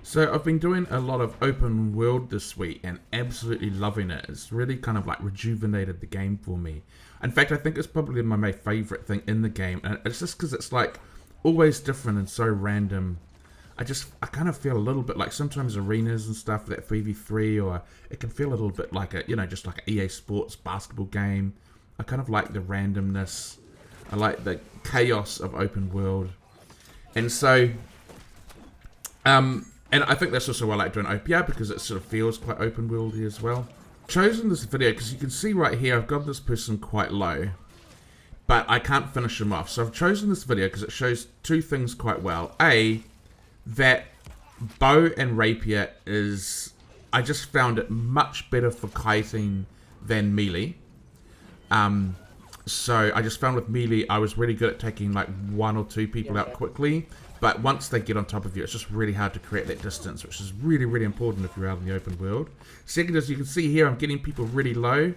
So I've been doing a lot of open world this week and absolutely loving it. It's really kind of like rejuvenated the game for me. In fact, I think it's probably my favorite thing in the game, and it's just because it's like always different and so random. I kind of feel a little bit like sometimes arenas and stuff, that 3v3, or it can feel a little bit like just like an EA Sports basketball game. I kind of like the randomness. I like the chaos of open world. And so, and I think that's also why I like doing OPR, because it sort of feels quite open worldy as well. Chosen this video because you can see right here I've got this person quite low, but I can't finish him off. So I've chosen this video because it shows two things quite well. A, that bow and rapier is, I just found it much better for kiting than melee. So I just found with melee I was really good at taking like one or two people out quickly, but once they get on top of you it's just really hard to create that distance, which is really, really important if you're out in the open world. Second, as you can see here, I'm getting people really low.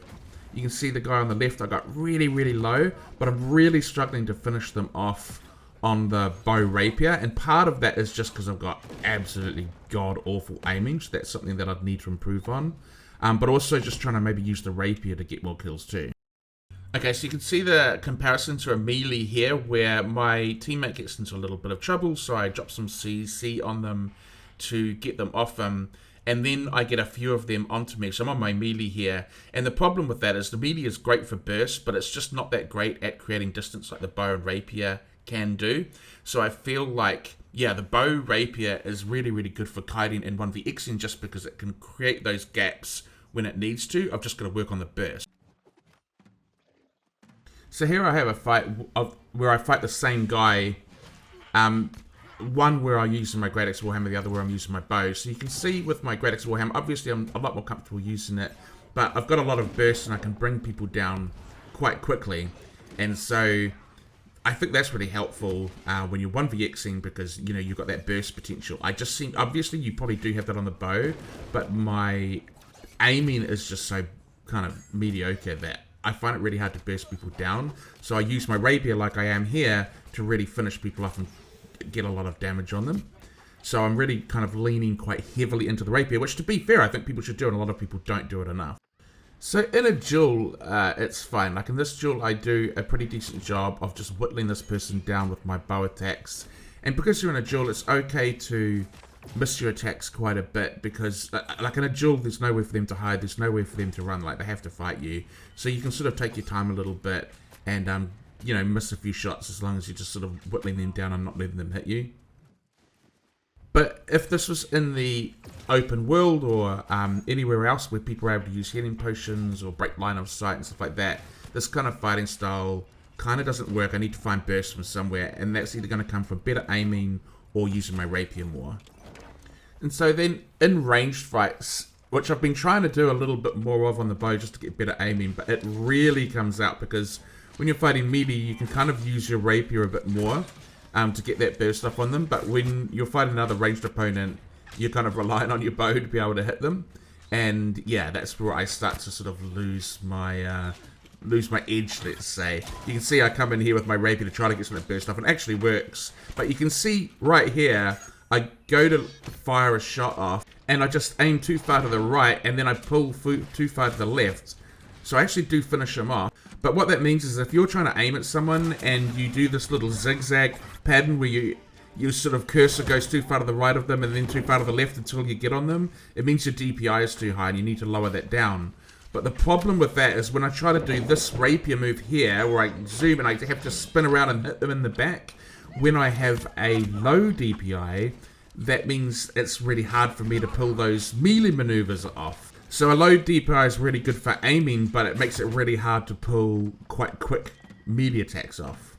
You can see the guy on the left I got really, really low, but I'm really struggling to finish them off on the bow rapier, and part of that is just because I've got absolutely god-awful aiming, so that's something that I'd need to improve on. But also just trying to maybe use the rapier to get more kills too. Okay, so you can see the comparison to a melee here, where my teammate gets into a little bit of trouble, so I drop some CC on them to get them off them, and then I get a few of them onto me. So I'm on my melee here, and the problem with that is the melee is great for burst, but it's just not that great at creating distance like the bow and rapier can do. So I feel like, yeah, the bow rapier is really, really good for kiting and 1vxing just because it can create those gaps when it needs to. I've just got to work on the burst. So here I have a fight where I fight the same guy, one where I'm using my Great Axe Warhammer, the other where I'm using my bow. So you can see with my Great Axe Warhammer, obviously I'm a lot more comfortable using it, but I've got a lot of bursts and I can bring people down quite quickly. And so I think that's really helpful when you're 1vxing, because you've got that burst potential. I just think, obviously you probably do have that on the bow, but my aiming is just so kind of mediocre that I find it really hard to burst people down. So I use my rapier like I am here to really finish people off and get a lot of damage on them. So I'm really kind of leaning quite heavily into the rapier, which, to be fair, I think people should do, and a lot of people don't do it enough. So in a duel, it's fine. Like in this duel, I do a pretty decent job of just whittling this person down with my bow attacks. And because you're in a duel, it's okay to miss your attacks quite a bit, because like in a duel there's nowhere for them to hide, there's nowhere for them to run, like they have to fight you. So you can sort of take your time a little bit and miss a few shots, as long as you're just sort of whittling them down and not letting them hit you. But if this was in the open world or anywhere else where people are able to use healing potions or break line of sight and stuff like that, this kind of fighting style kind of doesn't work. I need to find bursts from somewhere, and that's either going to come from better aiming or using my rapier more. And so then in ranged fights, which I've been trying to do a little bit more of on the bow just to get better aiming, but it really comes out because when you're fighting melee, you can kind of use your rapier a bit more to get that burst up on them. But when you're fighting another ranged opponent, you're kind of relying on your bow to be able to hit them. And yeah, that's where I start to sort of lose my edge, let's say. You can see I come in here with my rapier to try to get some of that burst off, and it actually works. But you can see right here, I go to fire a shot off, and I just aim too far to the right, and then I pull too far to the left. So I actually do finish him off. But what that means is if you're trying to aim at someone, and you do this little zigzag pattern where your sort of cursor goes too far to the right of them, and then too far to the left until you get on them, it means your DPI is too high, and you need to lower that down. But the problem with that is when I try to do this rapier move here, where I zoom and I have to spin around and hit them in the back, when I have a low DPI, that means it's really hard for me to pull those melee maneuvers off. So a low DPI is really good for aiming, but it makes it really hard to pull quite quick melee attacks off.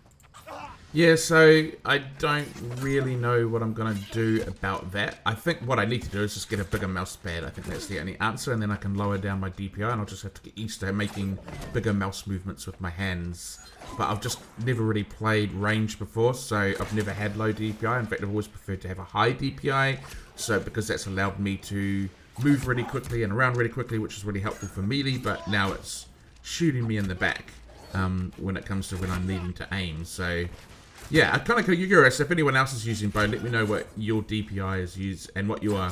Yeah, so I don't really know what I'm going to do about that. I think what I need to do is just get a bigger mouse pad. I think that's the only answer, and then I can lower down my DPI, and I'll just have to get used to making bigger mouse movements with my hands. But I've just never really played range before, so I've never had low DPI. In fact, I've always preferred to have a high DPI, so because that's allowed me to move really quickly and around really quickly, which is really helpful for melee, but now it's shooting me in the back when it comes to when I'm needing to aim. So yeah, I'm kind of curious if anyone else is using bow. Let me know what your DPI is used and what your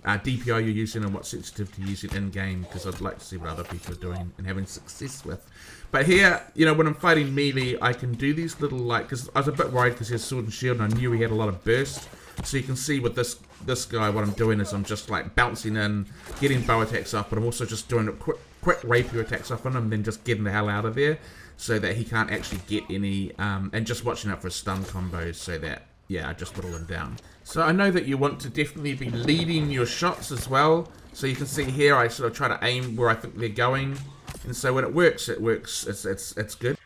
DPI you're using and what sensitivity you're using in game, because I'd like to see what other people are doing and having success with. But here, you know, when I'm fighting melee, I can do these little, like, because I was a bit worried because he has sword and shield and I knew he had a lot of burst. So you can see with this guy, what I'm doing is I'm just like bouncing in, getting bow attacks off, but I'm also just doing quick rapier attacks off on him, then just getting the hell out of there so that he can't actually get any, and just watching out for stun combos so that, yeah, I just whittle him down. So I know that you want to definitely be leading your shots as well. So you can see here I sort of try to aim where I think they're going. And so when it works, it's good.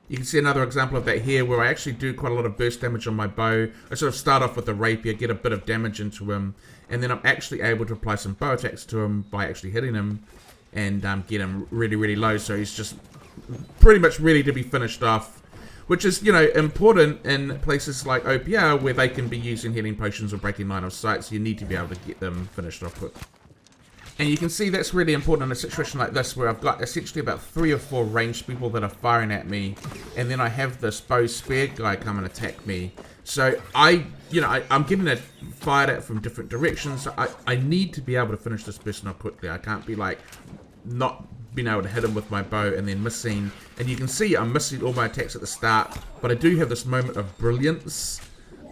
You can see another example of that here where I actually do quite a lot of burst damage on my bow. I sort of start off with the rapier, get a bit of damage into him, and then I'm actually able to apply some bow attacks to him by actually hitting him and get him really, really low. So he's just pretty much ready to be finished off, which is, you know, important in places like OPR where they can be using healing potions or breaking line of sight, so you need to be able to get them finished off quick. And you can see that's really important in a situation like this where I've got essentially about 3 or 4 ranged people that are firing at me, and then I have this bow spear guy come and attack me. So I'm getting it fired at from different directions. So I need to be able to finish this person off quickly. I can't be like not being able to hit him with my bow and then missing. And you can see I'm missing all my attacks at the start, but I do have this moment of brilliance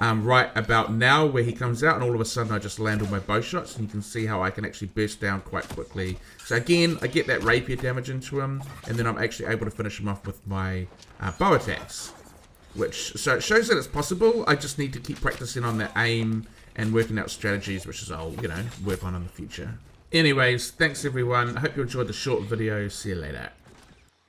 right about now where he comes out and all of a sudden I just land all my bow shots, and you can see how I can actually burst down quite quickly. So again, I get that rapier damage into him, and then I'm actually able to finish him off with my bow attacks. So it shows that it's possible. I just need to keep practicing on that aim and working out strategies, which is I'll, you know, work on in the future. Anyways, thanks everyone. I hope you enjoyed the short video. See you later.